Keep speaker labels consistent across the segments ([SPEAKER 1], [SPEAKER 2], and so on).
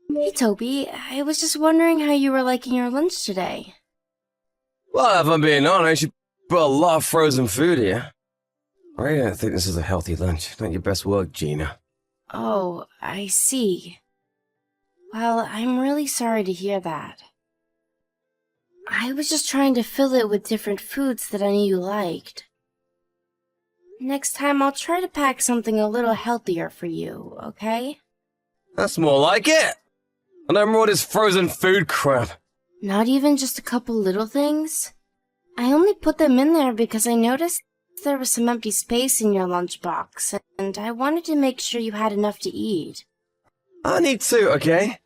[SPEAKER 1] Hey Toby, I was just wondering how you were liking your lunch today.
[SPEAKER 2] Well, if I'm being honest, you put a lot of frozen food here. I don't think this is a healthy lunch. Not your best work, Gina.
[SPEAKER 1] Oh, I see. Well, I'm really sorry to hear that. I was just trying to fill it with different foods that I knew you liked. Next time I'll try to pack something a little healthier for you, okay?
[SPEAKER 2] That's more like it. I don't more this frozen food crap.
[SPEAKER 1] Not even just a couple little things? I only put them in there because I noticed there was some empty space in your lunchbox, and I wanted to make sure you had enough to eat.
[SPEAKER 2] I need to, okay?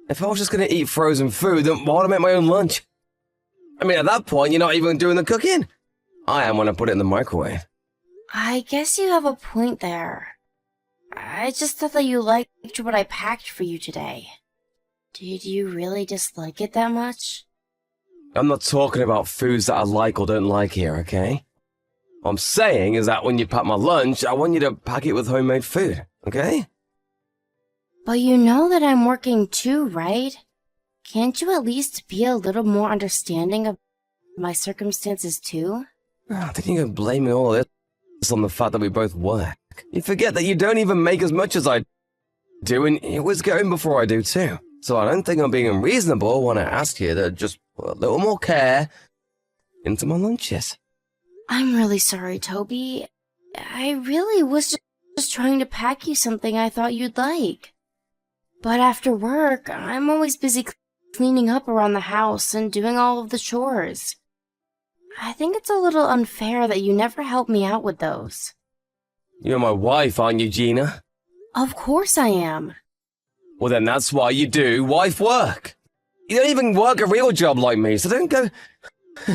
[SPEAKER 2] If I was just gonna eat frozen food, then why would I make my own lunch? I mean, at that point, you're not even doing the cooking. I am when I put it in the microwave.
[SPEAKER 1] I guess you have a point there. I just thought that you liked what I packed for you today. Did you really dislike it that much?
[SPEAKER 2] I'm not talking about foods that I like or don't like here, okay? What I'm saying is that when you pack my lunch, I want you to pack it with homemade food, okay?
[SPEAKER 1] But you know that I'm working too, right? Can't you at least be a little more understanding of my circumstances too?
[SPEAKER 2] I think you're blaming all of this on the fact that we both work. You forget that you don't even make as much as I do, and it was going before I do too. So I don't think I'm being unreasonable when I ask you to just put a little more care into my lunches.
[SPEAKER 1] I'm really sorry, Toby. I really was just trying to pack you something I thought you'd like. But after work, I'm always busy cleaning up around the house and doing all of the chores. I think it's a little unfair that you never help me out with those.
[SPEAKER 2] You're my wife, aren't you, Gina?
[SPEAKER 1] Of course I am.
[SPEAKER 2] Well, then that's why you do wife work. You don't even work a real job like me, so don't go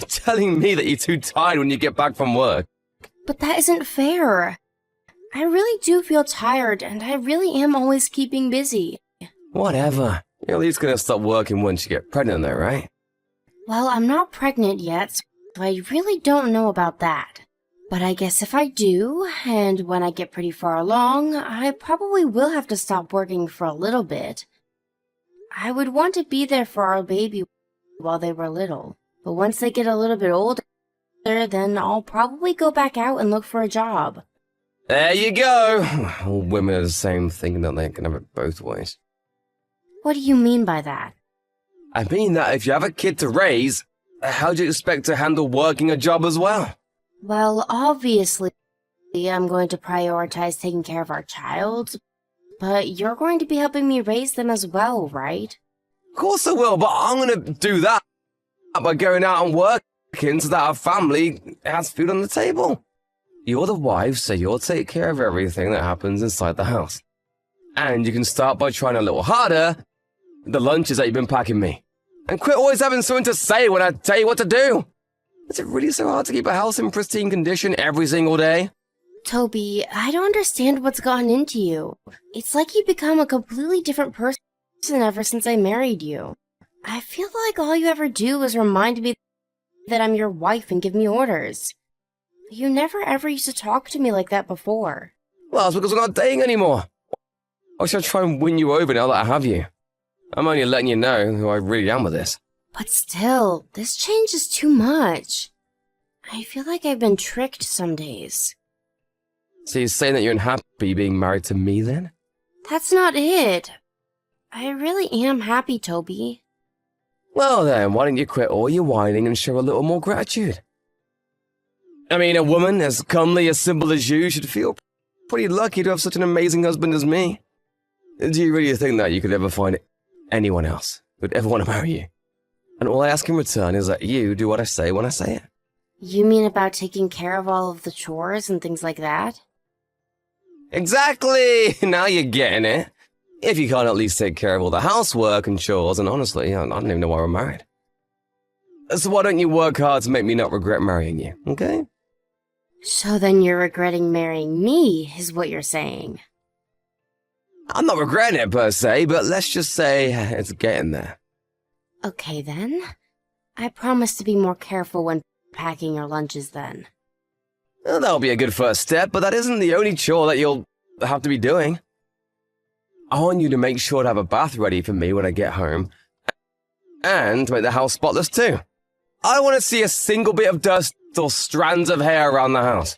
[SPEAKER 2] telling me that you're too tired when you get back from work.
[SPEAKER 1] But that isn't fair. I really do feel tired, and I really am always keeping busy.
[SPEAKER 2] Whatever. You're at least gonna stop working once you get pregnant, though, right?
[SPEAKER 1] Well, I'm not pregnant yet, so I really don't know about that. But I guess if I do, and when I get pretty far along, I probably will have to stop working for a little bit. I would want to be there for our baby while they were little, but once they get a little bit older, then I'll probably go back out and look for a job.
[SPEAKER 2] There you go. All women are the same, thinking that they can have it both ways.
[SPEAKER 1] What do you mean by that?
[SPEAKER 2] I mean that if you have a kid to raise, how do you expect to handle working a job as well?
[SPEAKER 1] Well, obviously, I'm going to prioritize taking care of our child, but you're going to be helping me raise them as well, right?
[SPEAKER 2] Of course I will, but I'm gonna do that by going out and working so that our family has food on the table. You're the wife, so you'll take care of everything that happens inside the house. And you can start by trying a little harder with the lunches that you've been packing me. And quit always having something to say when I tell you what to do. Is it really so hard to keep a house in pristine condition every single day?
[SPEAKER 1] Toby, I don't understand what's gotten into you. It's like you've become a completely different person ever since I married you. I feel like all you ever do is remind me that I'm your wife and give me orders. You never ever used to talk to me like that before.
[SPEAKER 2] Well, it's because we're not dating anymore. Or should I try and win you over now that I have you? I'm only letting you know who I really am with this.
[SPEAKER 1] But still, this change is too much. I feel like I've been tricked some days.
[SPEAKER 2] So you're saying that you're unhappy being married to me then?
[SPEAKER 1] That's not it. I really am happy, Toby.
[SPEAKER 2] Well then, why don't you quit all your whining and show a little more gratitude? I mean, a woman as comely, as simple as you should feel pretty lucky to have such an amazing husband as me. Do you really think that you could ever find anyone else who'd ever want to marry you? And all I ask in return is that you do what I say when I say it.
[SPEAKER 1] You mean about taking care of all of the chores and things like that?
[SPEAKER 2] Exactly! Now you're getting it. If you can't at least take care of all the housework and chores, and honestly, I don't even know why we're married. So why don't you work hard to make me not regret marrying you, okay?
[SPEAKER 1] So then you're regretting marrying me, is what you're saying.
[SPEAKER 2] I'm not regretting it per se, but let's just say it's getting there.
[SPEAKER 1] Okay then. I promise to be more careful when packing your lunches then.
[SPEAKER 2] Well, that'll be a good first step, but that isn't the only chore that you'll have to be doing. I want you to make sure to have a bath ready for me when I get home, and make the house spotless too. I don't want to see a single bit of dust or strands of hair around the house.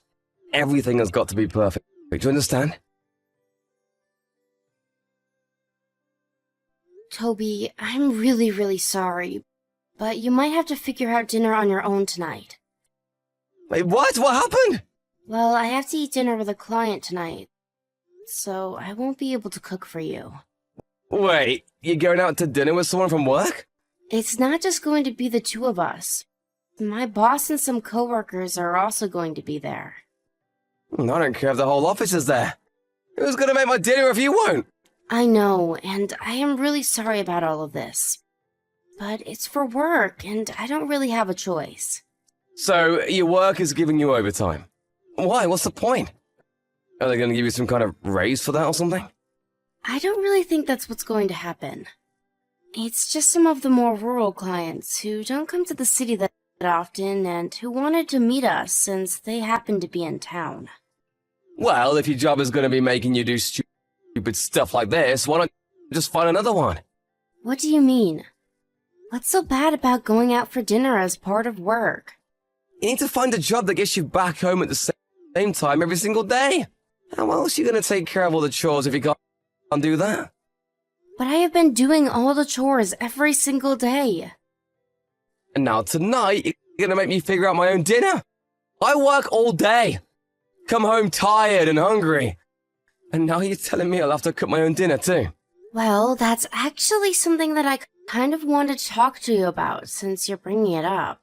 [SPEAKER 2] Everything has got to be perfect. Do you understand?
[SPEAKER 1] Toby, I'm really, really sorry, but you might have to figure out dinner on your own tonight.
[SPEAKER 2] Wait, what? What happened?
[SPEAKER 1] Well, I have to eat dinner with a client tonight, so I won't be able to cook for you.
[SPEAKER 2] Wait, you're going out to dinner with someone from work?
[SPEAKER 1] It's not just going to be the two of us. My boss and some coworkers are also going to be there.
[SPEAKER 2] I don't care if the whole office is there. Who's going to make my dinner if you won't?
[SPEAKER 1] I know, and I am really sorry about all of this. But it's for work, and I don't really have a choice.
[SPEAKER 2] So, your work is giving you overtime. Why? What's the point? Are they going to give you some kind of raise for that or something?
[SPEAKER 1] I don't really think that's what's going to happen. It's just some of the more rural clients who don't come to the city that often and who wanted to meet us since they happen to be in town.
[SPEAKER 2] Well, if your job is going to be making you do stupid stuff like this, why not just find another one?
[SPEAKER 1] What do you mean? What's so bad about going out for dinner as part of work?
[SPEAKER 2] You need to find a job that gets you back home at the same time every single day. How else are you going to take care of all the chores if you can't do that?
[SPEAKER 1] But I have been doing all the chores every single day.
[SPEAKER 2] And now tonight, you're going to make me figure out my own dinner? I work all day. Come home tired and hungry. And now you're telling me I'll have to cook my own dinner too?
[SPEAKER 1] Well, that's actually something that I kind of wanted to talk to you about since you're bringing it up.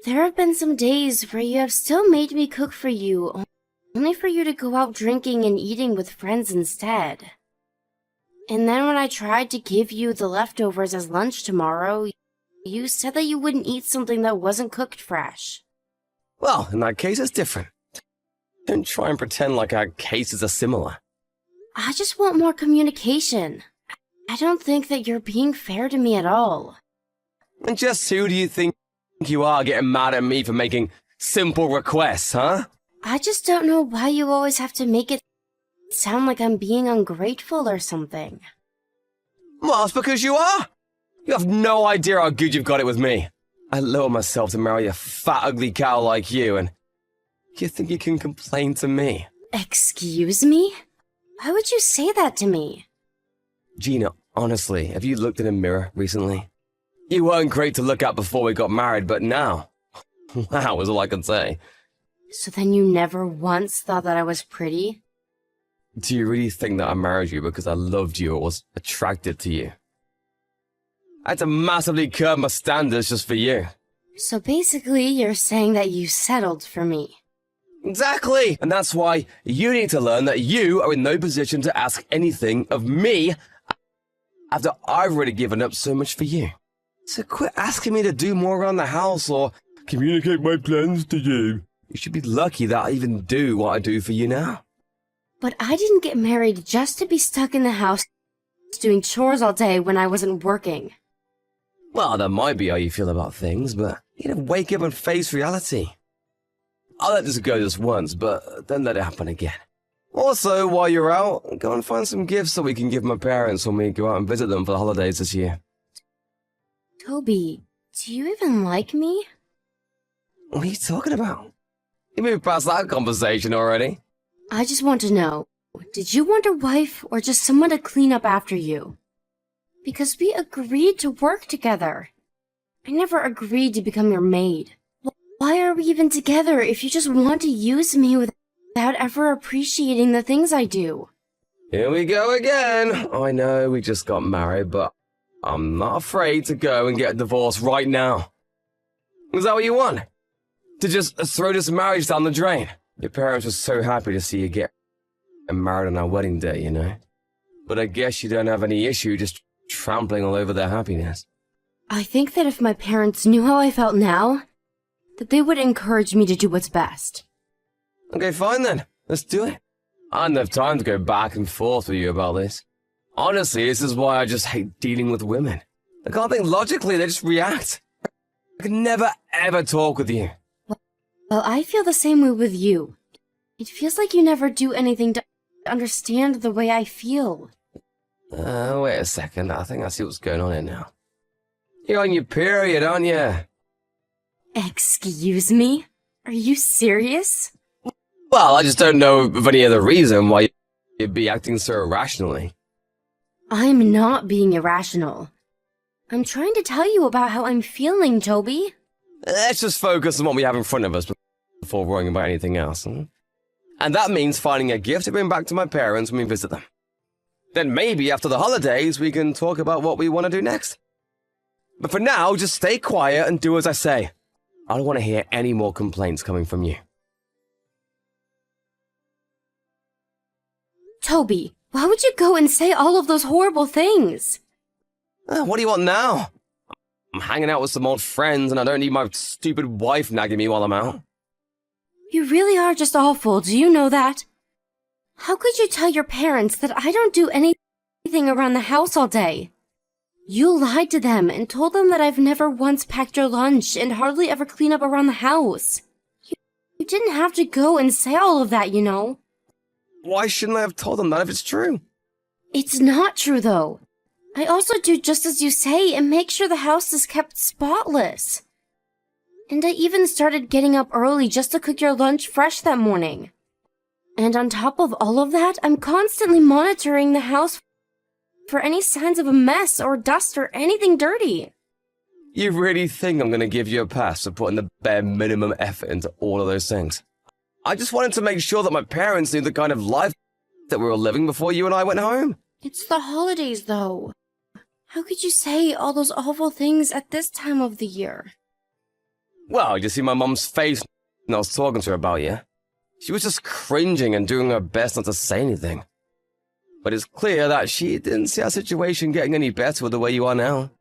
[SPEAKER 1] There have been some days where you have still made me cook for you, only for you to go out drinking and eating with friends instead. And then when I tried to give you the leftovers as lunch tomorrow, you said that you wouldn't eat something that wasn't cooked fresh.
[SPEAKER 2] Well, in that case, it's different. Don't try and pretend like our cases are similar.
[SPEAKER 1] I just want more communication. I don't think that you're being fair to me at all.
[SPEAKER 2] And just who do you think you are getting mad at me for making simple requests, huh?
[SPEAKER 1] I just don't know why you always have to make it sound like I'm being ungrateful or something.
[SPEAKER 2] Well, it's because you are. You have no idea how good you've got it with me. I lower myself to marry a fat, ugly cow like you, and you think you can complain to me?
[SPEAKER 1] Excuse me? Why would you say that to me?
[SPEAKER 2] Gina, honestly, have you looked in a mirror recently? You weren't great to look at before we got married, but now... wow, is all I can say.
[SPEAKER 1] So then you never once thought that I was pretty?
[SPEAKER 2] Do you really think that I married you because I loved you or was attracted to you? I had to massively curb my standards just for you.
[SPEAKER 1] So basically, you're saying that you settled for me.
[SPEAKER 2] Exactly! And that's why you need to learn that you are in no position to ask anything of me after I've already given up so much for you. So quit asking me to do more around the house or communicate my plans to you. You should be lucky that I even do what I do for you now.
[SPEAKER 1] But I didn't get married just to be stuck in the house doing chores all day when I wasn't working.
[SPEAKER 2] Well, that might be how you feel about things, but you need to wake up and face reality. I'll let this go just once, but then let it happen again. Also, while you're out, go and find some gifts that we can give my parents when we go out and visit them for the holidays this year.
[SPEAKER 1] Toby, do you even like me?
[SPEAKER 2] What are you talking about? You moved past that conversation already.
[SPEAKER 1] I just want to know, did you want a wife or just someone to clean up after you? Because we agreed to work together. I never agreed to become your maid. Why are we even together if you just want to use me without ever appreciating the things I do?
[SPEAKER 2] Here we go again. I know we just got married, but I'm not afraid to go and get a divorce right now. Is that what you want? To just throw this marriage down the drain? Your parents were so happy to see you get married on our wedding day, you know? But I guess you don't have any issue just trampling all over their happiness.
[SPEAKER 1] I think that if my parents knew how I felt now, that they would encourage me to do what's best.
[SPEAKER 2] Okay, fine then. Let's do it. I don't have time to go back and forth with you about this. Honestly, this is why I just hate dealing with women. I can't think logically, they just react. I can never ever talk with you.
[SPEAKER 1] Well, I feel the same way with you. It feels like you never do anything to understand the way I feel.
[SPEAKER 2] Wait a second. I think I see what's going on here now. You're on your period, aren't you?
[SPEAKER 1] Excuse me? Are you serious?
[SPEAKER 2] Well, I just don't know of any other reason why you'd be acting so irrationally.
[SPEAKER 1] I'm not being irrational. I'm trying to tell you about how I'm feeling, Toby.
[SPEAKER 2] Let's just focus on what we have in front of us before worrying about anything else. And that means finding a gift to bring back to my parents when we visit them. Then maybe after the holidays, we can talk about what we want to do next. But for now, just stay quiet and do as I say. I don't want to hear any more complaints coming from you.
[SPEAKER 1] Toby, why would you go and say all of those horrible things?
[SPEAKER 2] What do you want now? I'm hanging out with some old friends and I don't need my stupid wife nagging me while I'm out.
[SPEAKER 1] You really are just awful, do you know that? How could you tell your parents that I don't do anything around the house all day? You lied to them and told them that I've never once packed your lunch and hardly ever clean up around the house. You didn't have to go and say all of that, you know.
[SPEAKER 2] Why shouldn't I have told them that if it's true?
[SPEAKER 1] It's not true, though. I also do just as you say and make sure the house is kept spotless. And I even started getting up early just to cook your lunch fresh that morning. And on top of all of that, I'm constantly monitoring the house for any signs of a mess or dust or anything dirty.
[SPEAKER 2] You really think I'm going to give you a pass for putting the bare minimum effort into all of those things? I just wanted to make sure that my parents knew the kind of life that we were living before you and I went home.
[SPEAKER 1] It's the holidays, though. How could you say all those awful things at this time of the year?
[SPEAKER 2] Well, you see my mum's face when I was talking to her about you. She was just cringing and doing her best not to say anything. But it's clear that she didn't see our situation getting any better with the way you are now.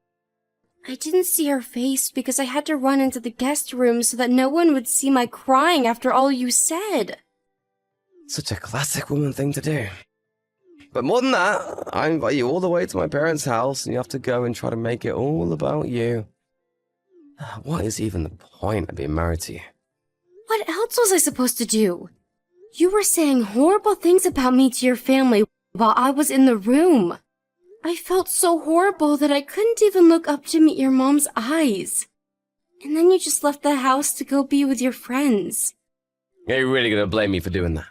[SPEAKER 1] I didn't see her face because I had to run into the guest room so that no one would see my crying after all you said.
[SPEAKER 2] Such a classic woman thing to do. But more than that, I invite you all the way to my parents' house and you have to go and try to make it all about you. What is even the point of being married to you?
[SPEAKER 1] What else was I supposed to do? You were saying horrible things about me to your family while I was in the room. I felt so horrible that I couldn't even look up to meet your mom's eyes. And then you just left the house to go be with your friends.
[SPEAKER 2] Are you really going to blame me for doing that?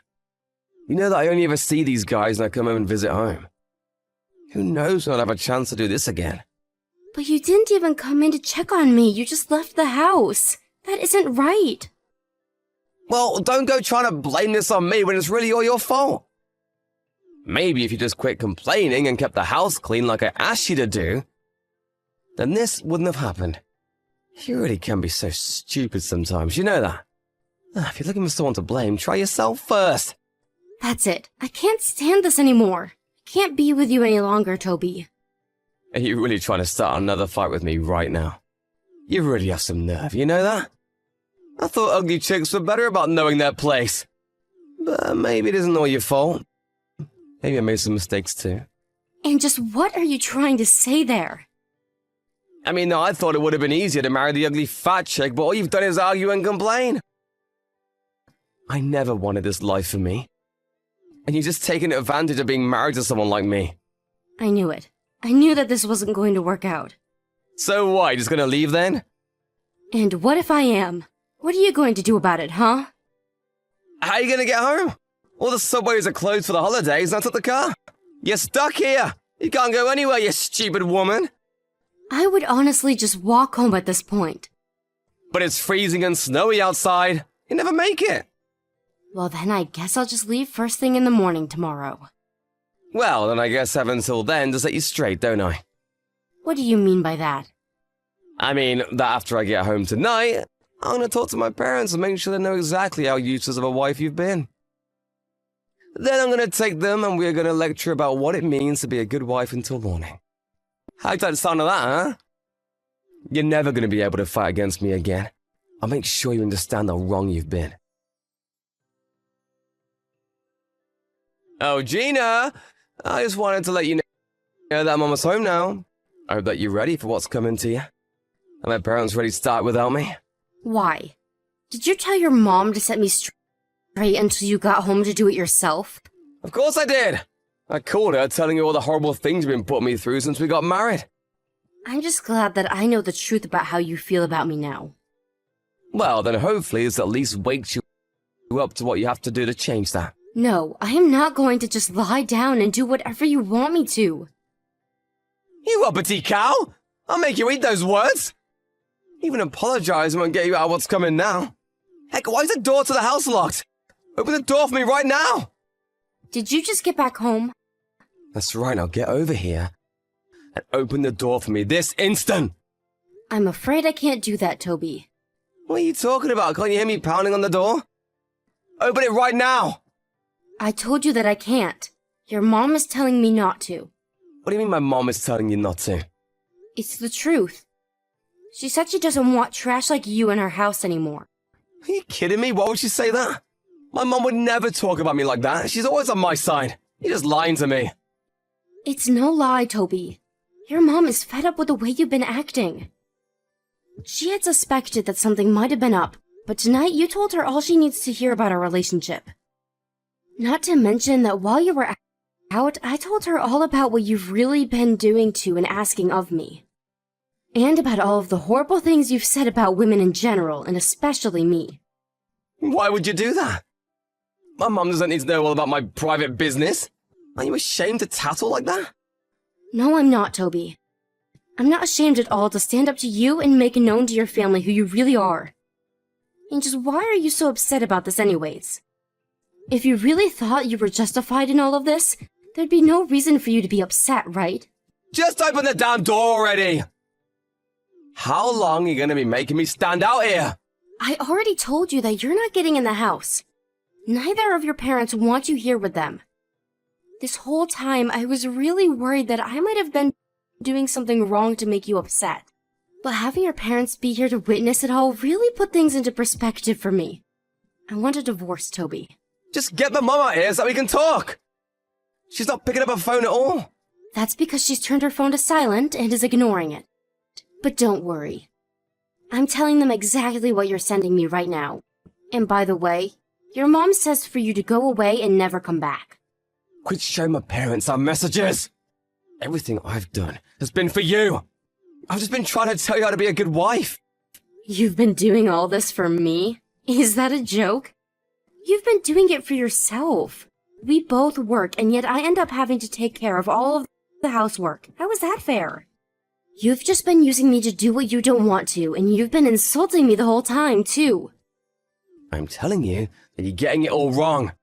[SPEAKER 2] You know that I only ever see these guys when I come home and visit home. Who knows when I'll have a chance to do this again?
[SPEAKER 1] But you didn't even come in to check on me. You just left the house. That isn't right.
[SPEAKER 2] Well, don't go trying to blame this on me when it's really all your fault. Maybe if you just quit complaining and kept the house clean like I asked you to do, then this wouldn't have happened. You really can be so stupid sometimes, you know that? If you're looking for someone to blame, try yourself first.
[SPEAKER 1] That's it. I can't stand this anymore. I can't be with you any longer, Toby.
[SPEAKER 2] Are you really trying to start another fight with me right now? You really have some nerve, you know that? I thought ugly chicks were better about knowing their place. But maybe it isn't all your fault. Maybe I made some mistakes too.
[SPEAKER 1] And just what are you trying to say there?
[SPEAKER 2] I mean, I thought it would have been easier to marry the ugly fat chick, but all you've done is argue and complain. I never wanted this life for me. And you're just taking advantage of being married to someone like me.
[SPEAKER 1] I knew it. I knew that this wasn't going to work out.
[SPEAKER 2] So what, just gonna leave then?
[SPEAKER 1] And what if I am? What are you going to do about it, huh?
[SPEAKER 2] How are you gonna get home? All the subways are closed for the holidays and I took the car. You're stuck here. You can't go anywhere, you stupid woman.
[SPEAKER 1] I would honestly just walk home at this point.
[SPEAKER 2] But it's freezing and snowy outside. You never make it.
[SPEAKER 1] Well, then I guess I'll just leave first thing in the morning tomorrow.
[SPEAKER 2] Well, then I guess I have until then to set you straight, don't I?
[SPEAKER 1] What do you mean by that?
[SPEAKER 2] I mean, that after I get home tonight, I'm gonna talk to my parents and make sure they know exactly how useless of a wife you've been. Then I'm gonna take them and we're gonna lecture about what it means to be a good wife until morning. How'd that sound of that, huh? You're never gonna be able to fight against me again. I'll make sure you understand how wrong you've been. Oh, Gina! I just wanted to let you know that I'm almost home now. I hope that you're ready for what's coming to you. Are my parents ready to start without me?
[SPEAKER 1] Why? Did you tell your mom to set me straight until you got home to do it yourself?
[SPEAKER 2] Of course I did! I called her telling her all the horrible things you've been putting me through since we got married.
[SPEAKER 1] I'm just glad that I know the truth about how you feel about me now.
[SPEAKER 2] Well, then hopefully this at least wakes you up to what you have to do to change that.
[SPEAKER 1] No, I am not going to just lie down and do whatever you want me to.
[SPEAKER 2] You uppity cow! I'll make you eat those words! Even apologizing won't get you out of what's coming now. Heck, why is the door to the house locked? Open the door for me right now!
[SPEAKER 1] Did you just get back home?
[SPEAKER 2] That's right, now get over here and open the door for me this instant!
[SPEAKER 1] I'm afraid I can't do that, Toby.
[SPEAKER 2] What are you talking about? Can't you hear me pounding on the door? Open it right now!
[SPEAKER 1] I told you that I can't. Your mom is telling me not to.
[SPEAKER 2] What do you mean my mom is telling you not to?
[SPEAKER 1] It's the truth. She said she doesn't want trash like you in her house anymore.
[SPEAKER 2] Are you kidding me? Why would she say that? My mom would never talk about me like that. She's always on my side. You're just lying to me.
[SPEAKER 1] It's no lie, Toby. Your mom is fed up with the way you've been acting. She had suspected that something might have been up, but tonight you told her all she needs to hear about our relationship. Not to mention that while you were out, I told her all about what you've really been doing to and asking of me. And about all of the horrible things you've said about women in general, and especially me.
[SPEAKER 2] Why would you do that? My mom doesn't need to know all about my private business. Are you ashamed to tattle like that?
[SPEAKER 1] No, I'm not, Toby. I'm not ashamed at all to stand up to you and make known to your family who you really are. And just why are you so upset about this anyways? If you really thought you were justified in all of this, there'd be no reason for you to be upset, right?
[SPEAKER 2] Just open the damn door already! How long are you gonna be making me stand out here?
[SPEAKER 1] I already told you that you're not getting in the house. Neither of your parents want you here with them. This whole time, I was really worried that I might have been doing something wrong to make you upset. But having your parents be here to witness it all really put things into perspective for me. I want a divorce, Toby.
[SPEAKER 2] Just get my mom out here so we can talk! She's not picking up her phone at all.
[SPEAKER 1] That's because she's turned her phone to silent and is ignoring it. But don't worry. I'm telling them exactly what you're sending me right now. And by the way, your mom says for you to go away and never come back.
[SPEAKER 2] Quit showing my parents our messages! Everything I've done has been for you! I've just been trying to tell you how to be a good wife!
[SPEAKER 1] You've been doing all this for me? Is that a joke? You've been doing it for yourself. We both work, and yet I end up having to take care of all of the housework. How is that fair? You've just been using me to do what you don't want to, and you've been insulting me the whole time, too.
[SPEAKER 2] I'm telling you that you're getting it all wrong.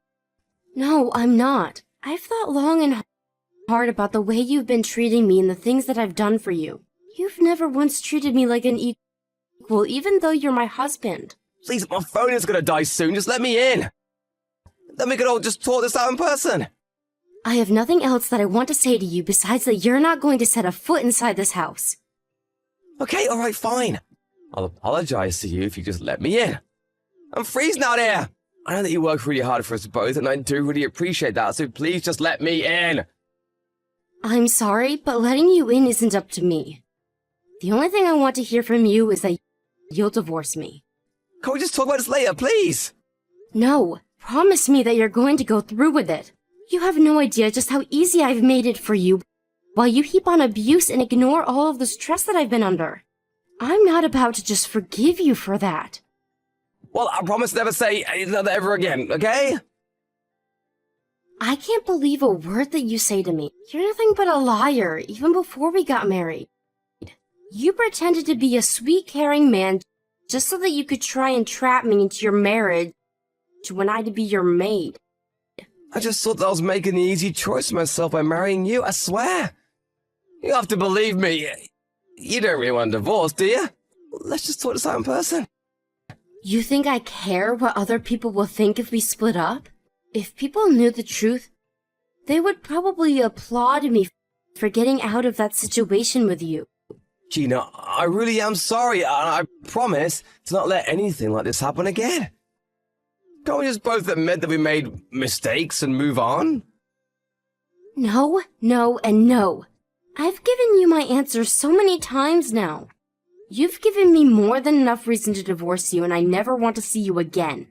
[SPEAKER 1] No, I'm not. I've thought long and hard about the way you've been treating me and the things that I've done for you. You've never once treated me like an equal, even though you're my husband.
[SPEAKER 2] Please, my phone is gonna die soon. Just let me in. Then we could all just talk this out in person.
[SPEAKER 1] I have nothing else that I want to say to you besides that you're not going to set a foot inside this house.
[SPEAKER 2] Okay, alright, fine. I'll apologize to you if you just let me in. I'm freezing out here. I know that you work really hard for us both, and I do really appreciate that, so please just let me in.
[SPEAKER 1] I'm sorry, but letting you in isn't up to me. The only thing I want to hear from you is that you'll divorce me.
[SPEAKER 2] Can we just talk about this later, please?
[SPEAKER 1] No, promise me that you're going to go through with it. You have no idea just how easy I've made it for you, while you heap on abuse and ignore all of the stress that I've been under. I'm not about to just forgive you for that.
[SPEAKER 2] Well, I promise never say that ever again, okay?
[SPEAKER 1] I can't believe a word that you say to me. You're nothing but a liar, even before we got married. You pretended to be a sweet, caring man just so that you could try and trap me into your marriage when I'd be your maid.
[SPEAKER 2] I just thought that I was making the easy choice for myself by marrying you, I swear. You have to believe me. You don't really want a divorce, do you? Let's just talk this out in person.
[SPEAKER 1] You think I care what other people will think if we split up? If people knew the truth, they would probably applaud me for getting out of that situation with you.
[SPEAKER 2] Gina, I really am sorry, and I promise to not let anything like this happen again. Can't we just both admit that we made mistakes and move on?
[SPEAKER 1] No, no, and no. I've given you my answer so many times now. You've given me more than enough reason to divorce you, and I never want to see you again.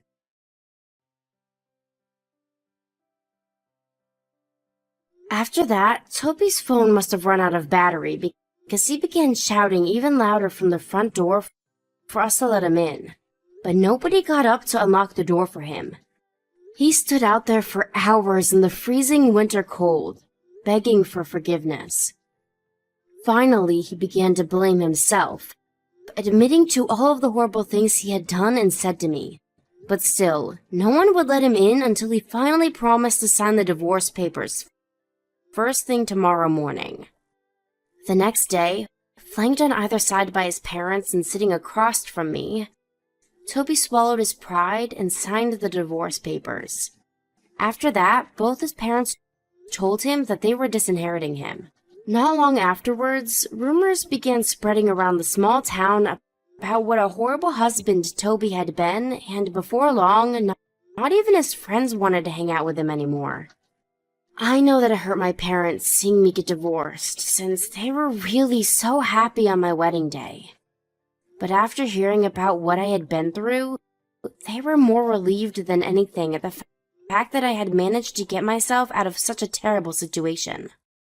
[SPEAKER 1] After that, Toby's phone must have run out of battery because he began shouting even louder from the front door for us to let him in. But nobody got up to unlock the door for him. He stood out there for hours in the freezing winter cold, begging for forgiveness. Finally, he began to blame himself, admitting to all of the horrible things he had done and said to me. But still, no one would let him in until he finally promised to sign the divorce papers first thing tomorrow morning. The next day, flanked on either side by his parents and sitting across from me, Toby swallowed his pride and signed the divorce papers. After that, both his parents told him that they were disinheriting him. Not long afterwards, rumors began spreading around the small town about what a horrible husband Toby had been, and before long, not even his friends wanted to hang out with him anymore. I know that it hurt my parents seeing me get divorced, since they were really so happy on my wedding day. But after hearing about what I had been through, they were more relieved than anything at the fact that I had managed to get myself out of such a terrible situation.